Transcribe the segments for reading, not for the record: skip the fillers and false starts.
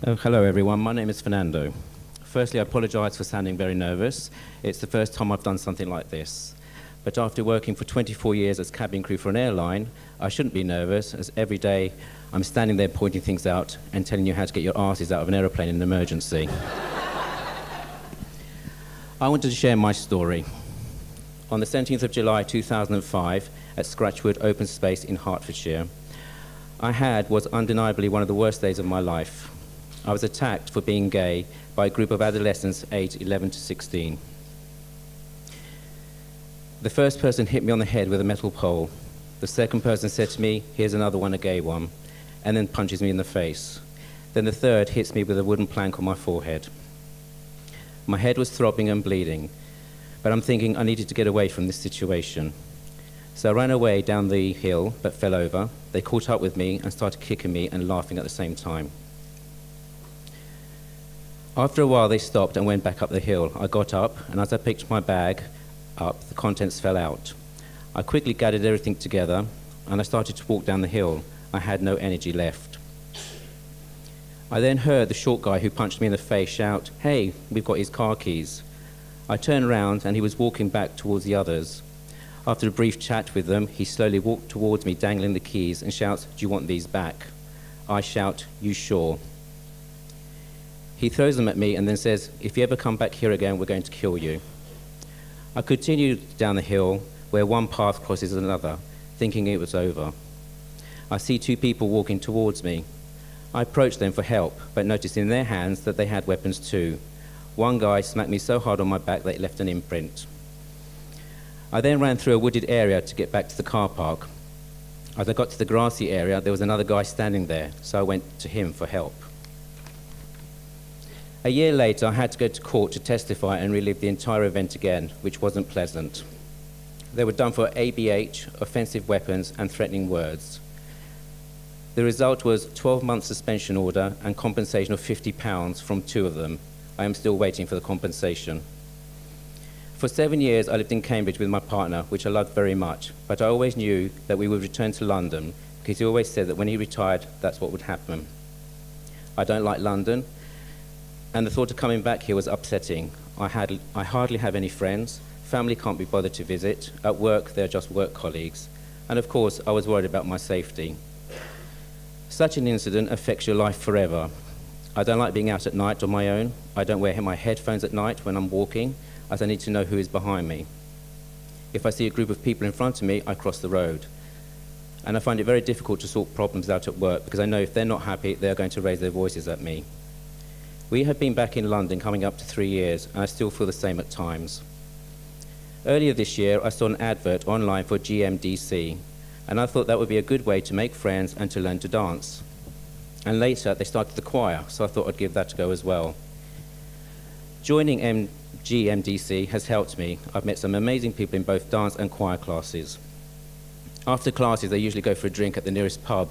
Oh, hello everyone, my name is Fernando. Firstly, I apologise for sounding very nervous. It's the first time I've done something like this. But after working for 24 years as cabin crew for an airline, I shouldn't be nervous, as every day I'm standing there pointing things out and telling you how to get your asses out of an aeroplane in an emergency. I wanted to share my story. On the 17th of July 2005, at Scratchwood Open Space in Hertfordshire, was undeniably one of the worst days of my life. I was attacked for being gay by a group of adolescents aged 11 to 16. The first person hit me on the head with a metal pole. The second person said to me, "Here's another one, a gay one," and then punches me in the face. Then the third hits me with a wooden plank on my forehead. My head was throbbing and bleeding, but I'm thinking I needed to get away from this situation. So I ran away down the hill, but fell over. They caught up with me and started kicking me and laughing at the same time. After a while, they stopped and went back up the hill. I got up, and as I picked my bag up, the contents fell out. I quickly gathered everything together, and I started to walk down the hill. I had no energy left. I then heard the short guy who punched me in the face shout, "Hey, we've got his car keys." I turned round, and he was walking back towards the others. After a brief chat with them, he slowly walked towards me, dangling the keys, and shouts, "Do you want these back?" I shout, "You sure?" He throws them at me and then says, "If you ever come back here again, we're going to kill you." I continued down the hill where one path crosses another, thinking it was over. I see two people walking towards me. I approached them for help, but noticed in their hands that they had weapons too. One guy smacked me so hard on my back that it left an imprint. I then ran through a wooded area to get back to the car park. As I got to the grassy area, there was another guy standing there, so I went to him for help. A year later, I had to go to court to testify and relive the entire event again, which wasn't pleasant. They were done for ABH, offensive weapons, and threatening words. The result was 12-month suspension order and compensation of £50 from two of them. I am still waiting for the compensation. For 7 years, I lived in Cambridge with my partner, which I loved very much, but I always knew that we would return to London, because he always said that when he retired, that's what would happen. I don't like London, and the thought of coming back here was upsetting. I hardly have any friends. Family can't be bothered to visit. At work, they're just work colleagues. And of course, I was worried about my safety. Such an incident affects your life forever. I don't like being out at night on my own. I don't wear my headphones at night when I'm walking, as I need to know who is behind me. If I see a group of people in front of me, I cross the road. And I find it very difficult to sort problems out at work, because I know if they're not happy, they're going to raise their voices at me. We have been back in London coming up to 3 years, and I still feel the same at times. Earlier this year, I saw an advert online for GMDC, and I thought that would be a good way to make friends and to learn to dance. And later, they started the choir, so I thought I'd give that a go as well. Joining GMDC has helped me. I've met some amazing people in both dance and choir classes. After classes, I usually go for a drink at the nearest pub,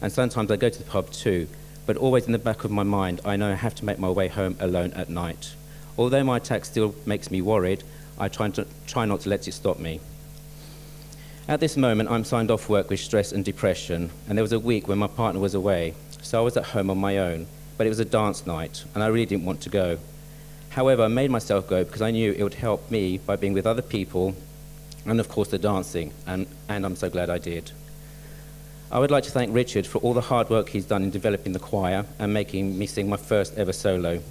and sometimes I go to the pub too, but always in the back of my mind, I know I have to make my way home alone at night. Although my attack still makes me worried, I try not to let it stop me. At this moment, I'm signed off work with stress and depression, and there was a week when my partner was away, so I was at home on my own, but it was a dance night, and I really didn't want to go. However, I made myself go because I knew it would help me by being with other people, and of course the dancing, and I'm so glad I did. I would like to thank Richard for all the hard work he's done in developing the choir and making me sing my first ever solo.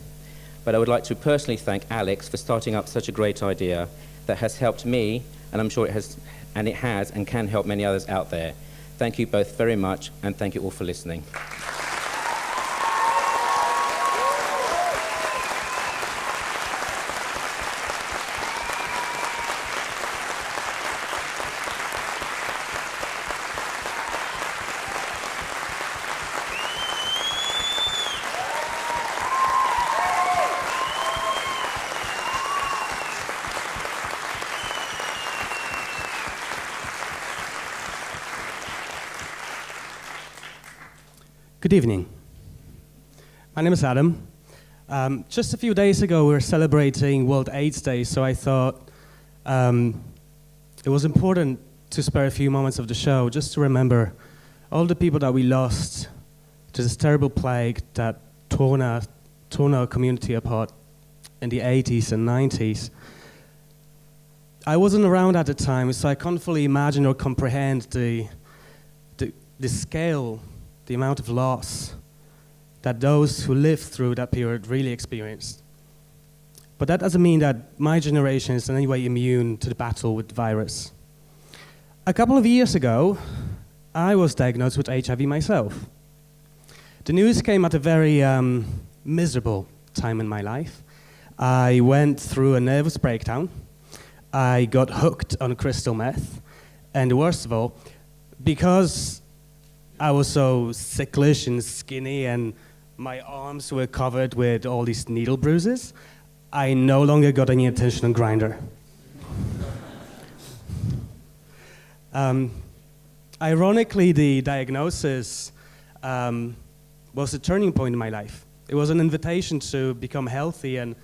But I would like to personally thank Alex for starting up such a great idea that has helped me, and I'm sure it has and can help many others out there. Thank you both very much, and thank you all for listening. Good evening. My name is Adam. Just a few days ago, we were celebrating World AIDS Day, so I thought it was important to spare a few moments of the show just to remember all the people that we lost to this terrible plague that torn our community apart in the 80s and 90s. I wasn't around at the time, so I can't fully imagine or comprehend the scale, the amount of loss that those who lived through that period really experienced. But that doesn't mean that my generation is in any way immune to the battle with the virus. A couple of years ago, I was diagnosed with HIV myself. The news came at a very miserable time in my life. I went through a nervous breakdown. I got hooked on crystal meth. And worst of all, because I was so sicklish and skinny and my arms were covered with all these needle bruises, I no longer got any attention on Grindr. Ironically, the diagnosis was a turning point in my life. It was an invitation to become healthy and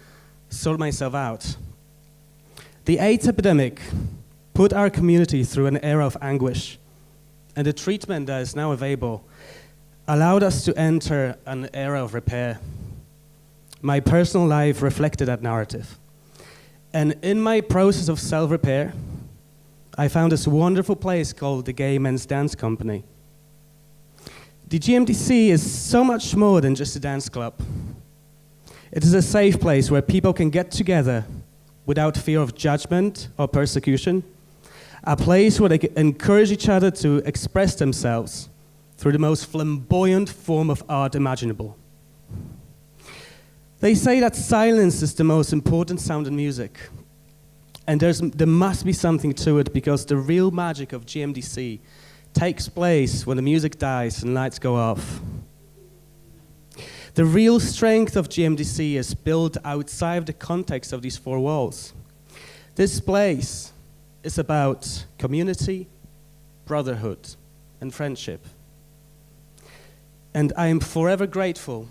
sort myself out. The AIDS epidemic put our community through an era of anguish, and the treatment that is now available allowed us to enter an era of repair. My personal life reflected that narrative. And in my process of self-repair, I found this wonderful place called the Gay Men's Dance Company. The GMDC is so much more than just a dance club. It is a safe place where people can get together without fear of judgment or persecution, a place where they can encourage each other to express themselves through the most flamboyant form of art imaginable. They say that silence is the most important sound in music. And there must be something to it, because the real magic of GMDC takes place when the music dies and lights go off. The real strength of GMDC is built outside the context of these four walls. This place is about community, brotherhood, and friendship. And I am forever grateful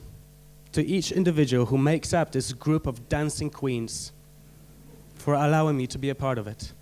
to each individual who makes up this group of dancing queens for allowing me to be a part of it.